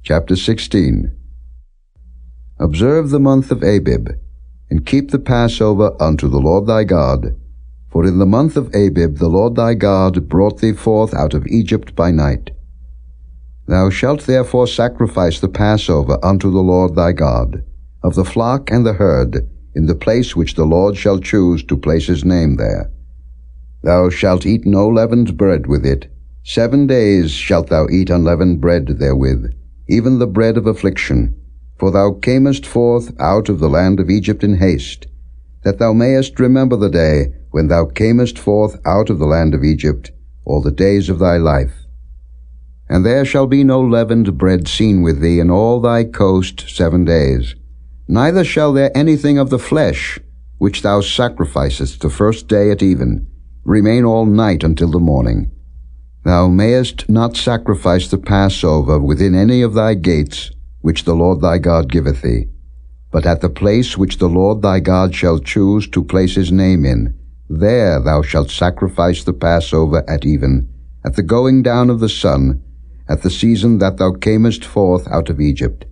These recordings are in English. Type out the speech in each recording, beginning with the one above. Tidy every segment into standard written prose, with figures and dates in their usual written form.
Chapter 16. Observe the month of Abib, and keep the Passover unto the Lord thy God. For in the month of Abib the Lord thy God brought thee forth out of Egypt by night. Thou shalt therefore sacrifice the Passover unto the Lord thy God, of the flock and the herd, in the place which the Lord shall choose to place his name there. Thou shalt eat no leavened bread with it. 7 days shalt thou eat unleavened bread therewith, even the bread of affliction. For thou camest forth out of the land of Egypt in haste, that thou mayest remember the day when thou camest forth out of the land of Egypt, all the days of thy life. And there shall be no leavened bread seen with thee in all thy coast 7 days. Neither shall there anything of the flesh, which thou sacrificest the first day at even, remain all night until the morning. Thou mayest not sacrifice the Passover within any of thy gates, which the Lord thy God giveth thee, but at the place which the Lord thy God shall choose to place his name in, there thou shalt sacrifice the Passover at even, at the going down of the sun, at the season that thou camest forth out of Egypt.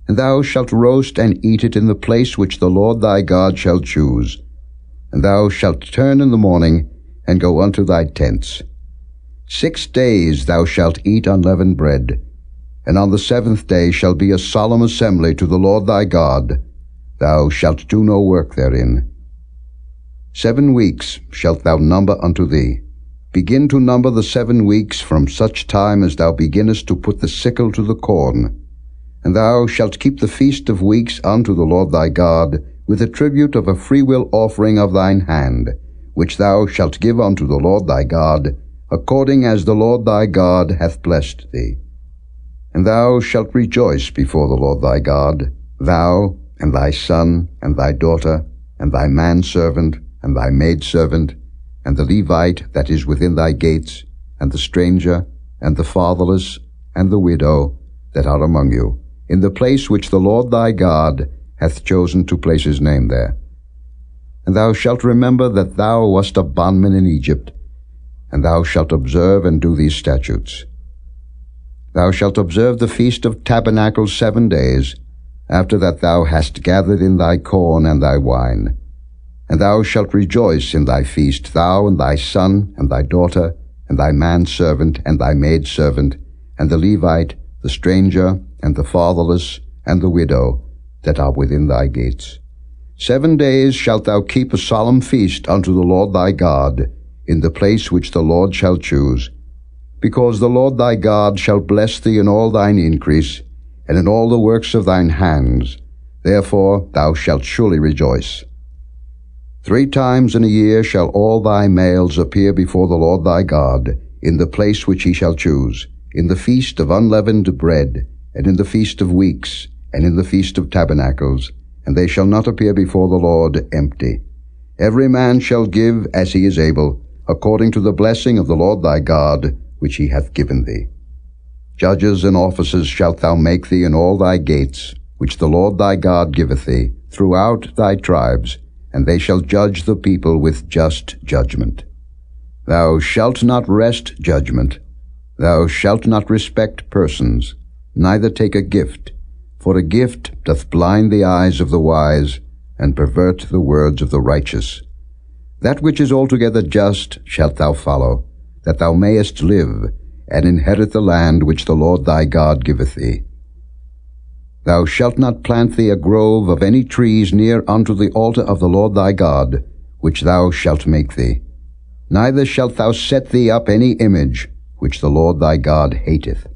And thou shalt roast and eat it in the place which the Lord thy God shall choose. And thou shalt turn in the morning, and go unto thy tents. 6 days thou shalt eat unleavened bread, and on the 7th day shall be a solemn assembly to the Lord thy God. Thou shalt do no work therein. 7 weeks shalt thou number unto thee. Begin to number the 7 weeks from such time as thou beginnest to put the sickle to the corn. And thou shalt keep the feast of weeks unto the Lord thy God, with a tribute of a freewill offering of thine hand, which thou shalt give unto the Lord thy God, according as the Lord thy God hath blessed thee. And thou shalt rejoice before the Lord thy God, thou, and thy son, and thy daughter, and thy manservant, and thy maidservant, and the Levite that is within thy gates, and the stranger, and the fatherless, and the widow that are among you, in the place which the Lord thy God hath chosen to place his name there. And thou shalt remember that thou wast a bondman in Egypt, and thou shalt observe and do these statutes. Thou shalt observe the Feast of Tabernacles 7 days, after that thou hast gathered in thy corn and thy wine. And thou shalt rejoice in thy feast, thou and thy son, and thy daughter, and thy manservant, and thy maidservant, and the Levite, the stranger, and the fatherless, and the widow, that are within thy gates. 7 days shalt thou keep a solemn feast unto the Lord thy God, in the place which the Lord shall choose, because the Lord thy God shall bless thee in all thine increase, and in all the works of thine hands. Therefore thou shalt surely rejoice. 3 times in a year shall all thy males appear before the Lord thy God, in the place which he shall choose, in the feast of unleavened bread, and in the feast of weeks, and in the feast of tabernacles, and they shall not appear before the Lord empty. Every man shall give as he is able, according to the blessing of the Lord thy God, which he hath given thee. Judges and officers shalt thou make thee in all thy gates, which the Lord thy God giveth thee, throughout thy tribes, and they shall judge the people with just judgment. Thou shalt not wrest judgment. Thou shalt not respect persons, neither take a gift, for a gift doth blind the eyes of the wise, and pervert the words of the righteous. That which is altogether just shalt thou follow, that thou mayest live, and inherit the land which the Lord thy God giveth thee. Thou shalt not plant thee a grove of any trees near unto the altar of the Lord thy God, which thou shalt make thee. Neither shalt thou set thee up any image, which the Lord thy God hateth.